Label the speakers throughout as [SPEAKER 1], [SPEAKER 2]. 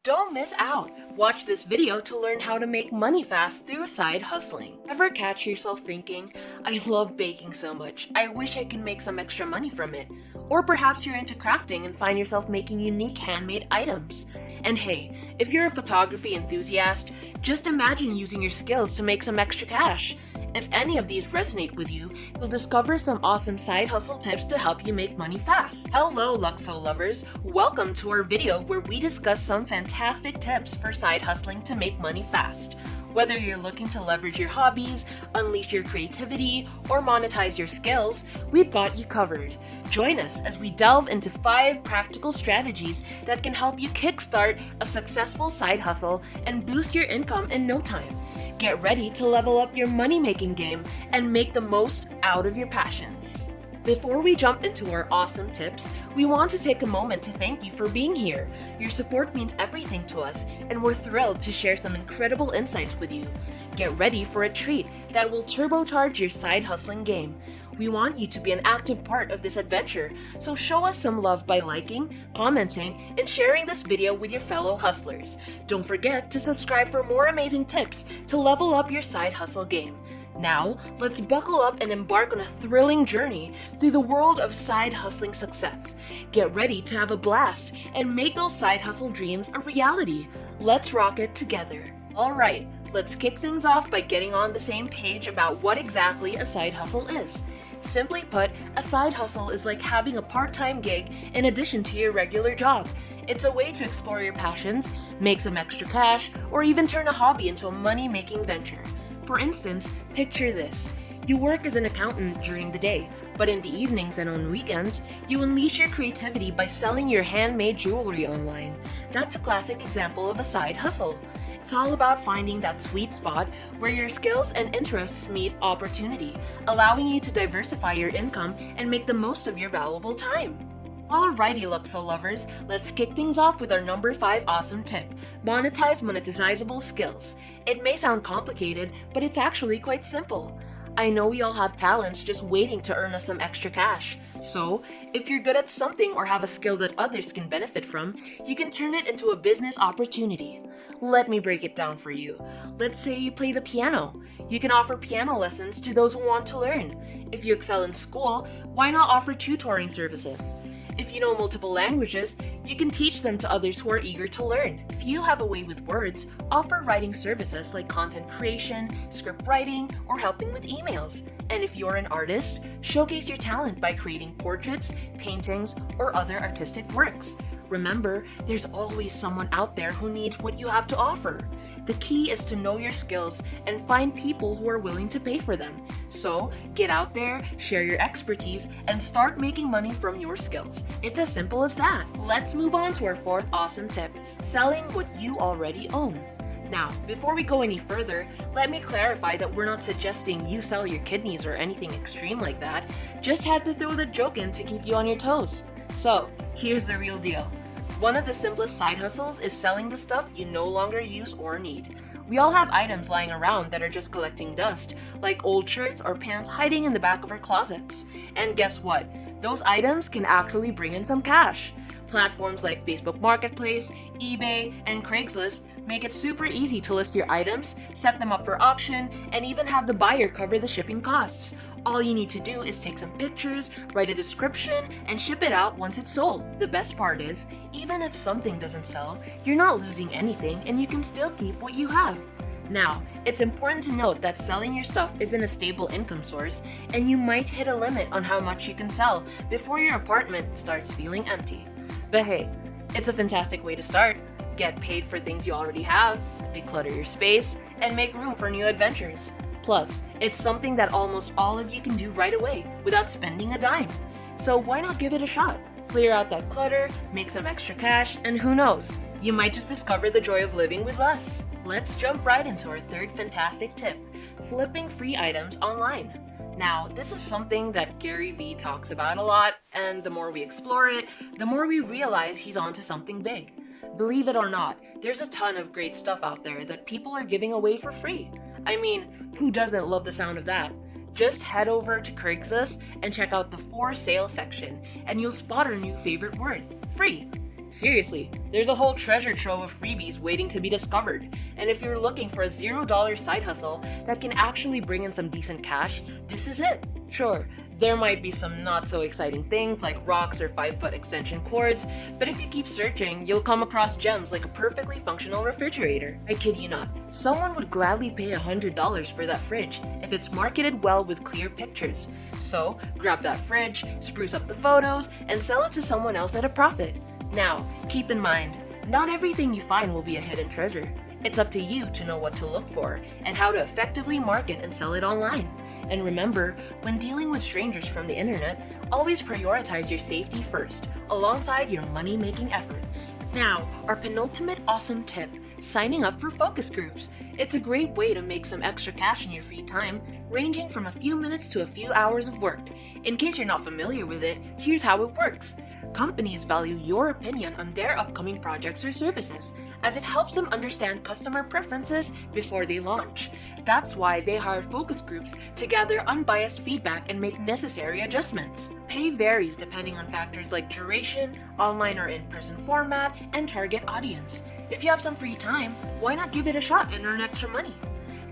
[SPEAKER 1] Don't miss out! Watch this video to learn how to make money fast through side hustling. Ever catch yourself thinking, I love baking so much, I wish I could make some extra money from it? Or perhaps you're into crafting and find yourself making unique handmade items. And hey, if you're a photography enthusiast, just imagine using your skills to make some extra cash. If any of these resonate with you, you'll discover some awesome side hustle tips to help you make money fast. Hello Luxo-Lovers! Welcome to our video where we discuss some fantastic tips for side hustling to make money fast. Whether you're looking to leverage your hobbies, unleash your creativity, or monetize your skills, we've got you covered. Join us as we delve into 5 practical strategies that can help you kickstart a successful side hustle and boost your income in no time. Get ready to level up your money-making game and make the most out of your passions. Before we jump into our awesome tips, we want to take a moment to thank you for being here. Your support means everything to us, and we're thrilled to share some incredible insights with you. Get ready for a treat that will turbocharge your side hustling game. We want you to be an active part of this adventure, so show us some love by liking, commenting, and sharing this video with your fellow hustlers. Don't forget to subscribe for more amazing tips to level up your side hustle game. Now, let's buckle up and embark on a thrilling journey through the world of side hustling success. Get ready to have a blast and make those side hustle dreams a reality. Let's rock it together. Alright, let's kick things off by getting on the same page about what exactly a side hustle is. Simply put, a side hustle is like having a part-time gig in addition to your regular job. It's a way to explore your passions, make some extra cash, or even turn a hobby into a money-making venture. For instance, picture this. You work as an accountant during the day, but in the evenings and on weekends, you unleash your creativity by selling your handmade jewelry online. That's a classic example of a side hustle. It's all about finding that sweet spot where your skills and interests meet opportunity, allowing you to diversify your income and make the most of your valuable time. Alrighty Luxo-Lovers, let's kick things off with our number 5 awesome tip: monetize monetizable skills. It may sound complicated, but it's actually quite simple. I know we all have talents just waiting to earn us some extra cash. So, if you're good at something or have a skill that others can benefit from, you can turn it into a business opportunity. Let me break it down for you. Let's say you play the piano. You can offer piano lessons to those who want to learn. If you excel in school, why not offer tutoring services? If you know multiple languages, you can teach them to others who are eager to learn. If you have a way with words, offer writing services like content creation, script writing, or helping with emails. And if you're an artist, showcase your talent by creating portraits, paintings, or other artistic works. Remember, there's always someone out there who needs what you have to offer. The key is to know your skills and find people who are willing to pay for them. So, get out there, share your expertise, and start making money from your skills. It's as simple as that. Let's move on to our 4th awesome tip: selling what you already own. Now, before we go any further, let me clarify that we're not suggesting you sell your kidneys or anything extreme like that. Just had to throw the joke in to keep you on your toes. So, here's the real deal. One of the simplest side hustles is selling the stuff you no longer use or need. We all have items lying around that are just collecting dust, like old shirts or pants hiding in the back of our closets. And guess what? Those items can actually bring in some cash. Platforms like Facebook Marketplace, eBay, and Craigslist make it super easy to list your items, set them up for auction, and even have the buyer cover the shipping costs. All you need to do is take some pictures, write a description, and ship it out once it's sold. The best part is, even if something doesn't sell, you're not losing anything and you can still keep what you have. Now, it's important to note that selling your stuff isn't a stable income source, and you might hit a limit on how much you can sell before your apartment starts feeling empty. But hey, it's a fantastic way to start. Get paid for things you already have, declutter your space, and make room for new adventures. Plus, it's something that almost all of you can do right away without spending a dime. So why not give it a shot? Clear out that clutter, make some extra cash, and who knows, you might just discover the joy of living with less. Let's jump right into our 3rd fantastic tip: flipping free items online. Now, this is something that Gary Vee talks about a lot, and the more we explore it, the more we realize he's onto something big. Believe it or not, there's a ton of great stuff out there that people are giving away for free. I mean, who doesn't love the sound of that? Just head over to Craigslist and check out the for sale section, and you'll spot our new favorite word: free. Seriously, there's a whole treasure trove of freebies waiting to be discovered. And if you're looking for a $0 side hustle that can actually bring in some decent cash, this is it. Sure, there might be some not so exciting things like rocks or 5-foot extension cords, but if you keep searching, you'll come across gems like a perfectly functional refrigerator. I kid you not, someone would gladly pay $100 for that fridge if it's marketed well with clear pictures. So, grab that fridge, spruce up the photos, and sell it to someone else at a profit. Now, keep in mind, not everything you find will be a hidden treasure. It's up to you to know what to look for and how to effectively market and sell it online. And remember, when dealing with strangers from the internet, always prioritize your safety first, alongside your money-making efforts. Now, our penultimate awesome tip, signing up for focus groups. It's a great way to make some extra cash in your free time, ranging from a few minutes to a few hours of work. In case you're not familiar with it, here's how it works. Companies value your opinion on their upcoming projects or services, as it helps them understand customer preferences before they launch. That's why they hire focus groups to gather unbiased feedback and make necessary adjustments. Pay varies depending on factors like duration, online or in-person format, and target audience. If you have some free time, why not give it a shot and earn extra money?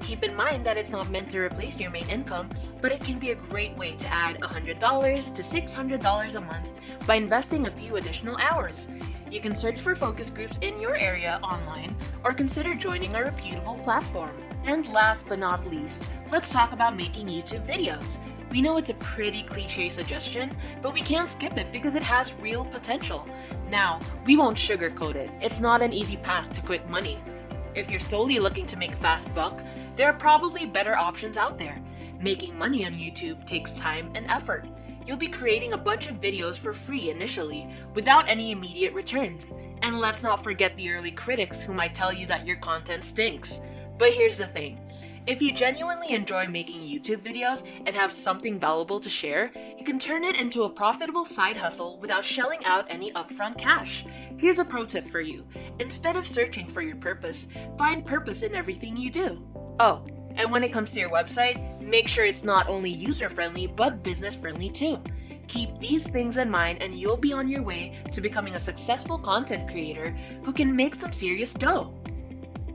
[SPEAKER 1] Keep in mind that it's not meant to replace your main income, but it can be a great way to add $100 to $600 a month by investing a few additional hours. You can search for focus groups in your area online or consider joining a reputable platform. And last but not least, let's talk about making YouTube videos. We know it's a pretty cliche suggestion, but we can't skip it because it has real potential. Now, we won't sugarcoat it. It's not an easy path to quick money. If you're solely looking to make a fast buck, there are probably better options out there. Making money on YouTube takes time and effort. You'll be creating a bunch of videos for free initially, without any immediate returns. And let's not forget the early critics who might tell you that your content stinks. But here's the thing. If you genuinely enjoy making YouTube videos and have something valuable to share, you can turn it into a profitable side hustle without shelling out any upfront cash. Here's a pro tip for you. Instead of searching for your purpose, find purpose in everything you do. Oh, and when it comes to your website, make sure it's not only user-friendly but business-friendly too. Keep these things in mind and you'll be on your way to becoming a successful content creator who can make some serious dough.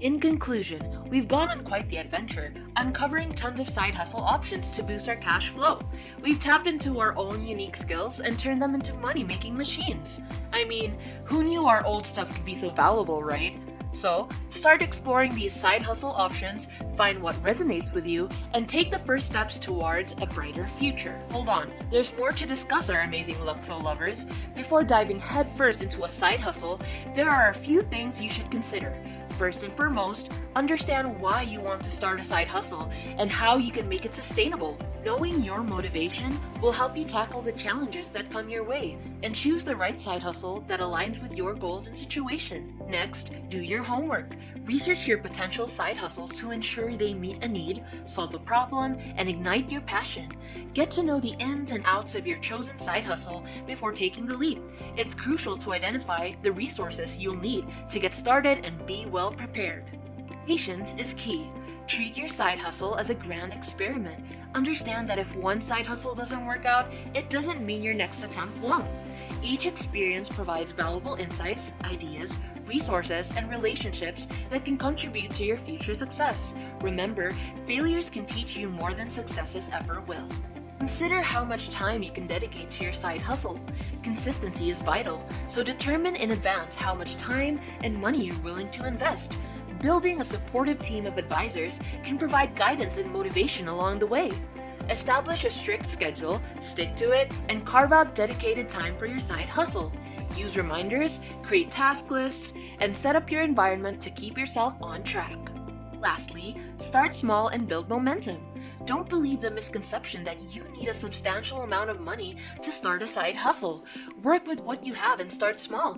[SPEAKER 1] In conclusion, we've gone on quite the adventure, uncovering tons of side hustle options to boost our cash flow. We've tapped into our own unique skills and turned them into money-making machines. I mean, who knew our old stuff could be so valuable, right? So, start exploring these side hustle options, find what resonates with you, and take the first steps towards a brighter future. Hold on, there's more to discuss, our amazing Luxo-Lovers. Before diving headfirst into a side hustle, there are a few things you should consider. First and foremost, understand why you want to start a side hustle and how you can make it sustainable. Knowing your motivation will help you tackle the challenges that come your way and choose the right side hustle that aligns with your goals and situation. Next, do your homework. Research your potential side hustles to ensure they meet a need, solve a problem, and ignite your passion. Get to know the ins and outs of your chosen side hustle before taking the leap. It's crucial to identify the resources you'll need to get started and be well prepared. Patience is key. Treat your side hustle as a grand experiment. Understand that if one side hustle doesn't work out, it doesn't mean your next attempt won't. Each experience provides valuable insights, ideas, resources, and relationships that can contribute to your future success. Remember, failures can teach you more than successes ever will. Consider how much time you can dedicate to your side hustle. Consistency is vital, so determine in advance how much time and money you're willing to invest. Building a supportive team of advisors can provide guidance and motivation along the way. Establish a strict schedule, stick to it, and carve out dedicated time for your side hustle. Use reminders, create task lists, and set up your environment to keep yourself on track. Lastly, start small and build momentum. Don't believe the misconception that you need a substantial amount of money to start a side hustle. Work with what you have and start small.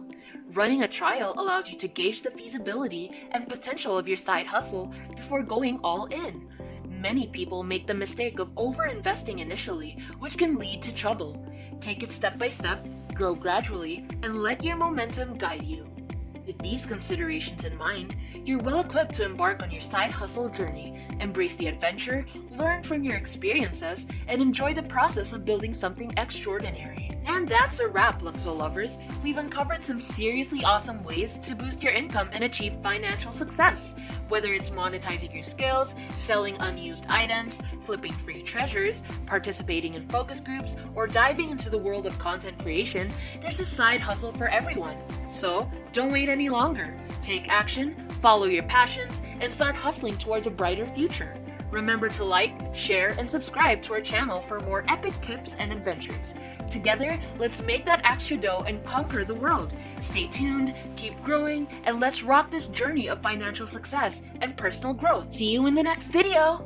[SPEAKER 1] Running a trial allows you to gauge the feasibility and potential of your side hustle before going all in. Many people make the mistake of over-investing initially, which can lead to trouble. Take it step by step, grow gradually, and let your momentum guide you. With these considerations in mind, you're well equipped to embark on your side hustle journey. Embrace the adventure, learn from your experiences, and enjoy the process of building something extraordinary. And that's a wrap, Luxo-Lovers. We've uncovered some seriously awesome ways to boost your income and achieve financial success. Whether it's monetizing your skills, selling unused items, flipping free treasures, participating in focus groups, or diving into the world of content creation, there's a side hustle for everyone. So, don't wait any longer. Take action, follow your passions, and start hustling towards a brighter future. Remember to like, share, and subscribe to our channel for more epic tips and adventures. Together, let's make that extra dough and conquer the world. Stay tuned, keep growing, and let's rock this journey of financial success and personal growth. See you in the next video!